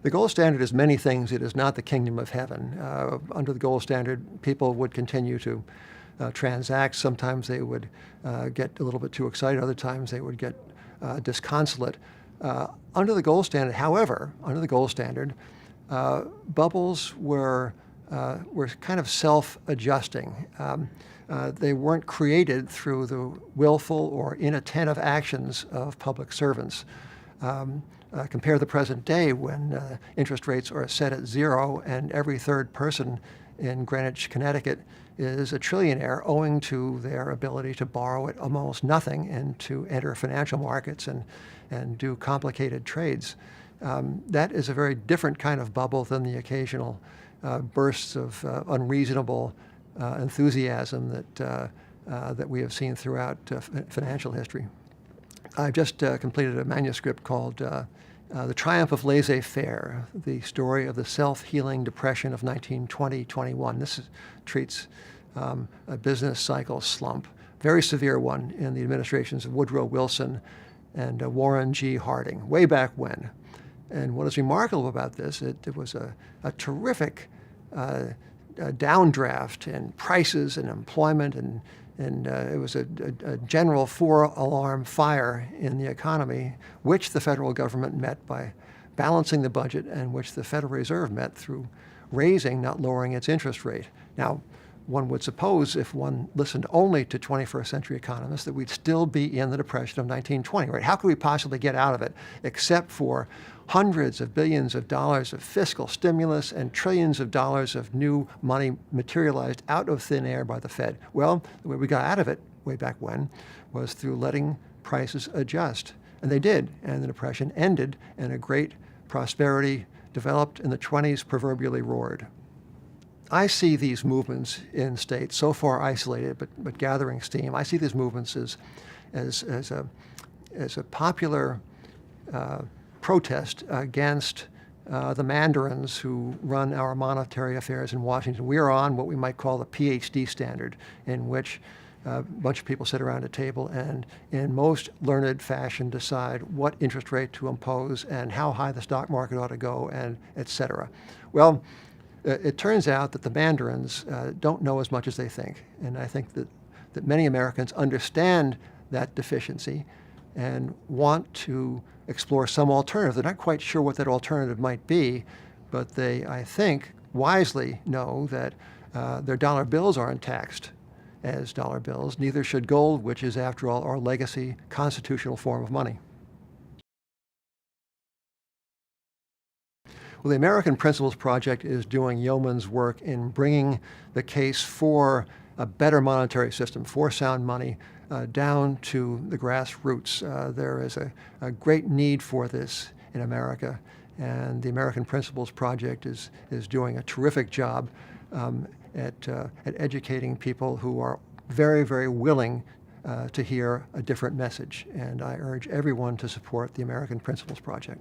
The gold standard is many things. It is not the kingdom of heaven. Under the gold standard, people would continue to transact. Sometimes they would get a little bit too excited. Other times they would get disconsolate. Under the gold standard, however, under the gold standard, bubbles were kind of self-adjusting. They weren't created through the willful or inattentive actions of public servants. Compare the present day when interest rates are set at zero and every third person in Greenwich, Connecticut is a trillionaire owing to their ability to borrow at almost nothing and to enter financial markets and do complicated trades. That is a very different kind of bubble than the occasional bursts of unreasonable enthusiasm that we have seen throughout financial history. I've just completed a manuscript called The Triumph of Laissez-Faire, the story of the self-healing depression of 1920-21. This treats a business cycle slump, very severe one in the administrations of Woodrow Wilson and Warren G. Harding, way back when. And what is remarkable about this, it was a terrific downdraft in prices and employment, and it was a general four-alarm fire in the economy, which the federal government met by balancing the budget and which the Federal Reserve met through raising, not lowering its interest rate. Now, one would suppose if one listened only to 21st century economists that we'd still be in the Depression of 1920, right? How could we possibly get out of it except for hundreds of billions of dollars of fiscal stimulus and trillions of dollars of new money materialized out of thin air by the Fed? Well, the way we got out of it way back when was through letting prices adjust. And they did, and the Depression ended, and a great prosperity developed in the 20s, proverbially roared. I see these movements in states so far isolated but gathering steam. I see these movements as a popular protest against the mandarins who run our monetary affairs in Washington. We are on what we might call the PhD standard, in which a bunch of people sit around a table and in most learned fashion decide what interest rate to impose and how high the stock market ought to go, and et cetera. Well, it turns out that the mandarins don't know as much as they think. And I think that many Americans understand that deficiency and want to explore some alternative. They're not quite sure what that alternative might be, but they, I think, wisely know that their dollar bills aren't taxed as dollar bills. Neither should gold, which is, after all, our legacy constitutional form of money. Well, the American Principles Project is doing yeoman's work in bringing the case for a better monetary system, for sound money, down to the grassroots. There is a great need for this in America, and the American Principles Project is doing a terrific job at educating people who are very, very willing to hear a different message. And I urge everyone to support the American Principles Project.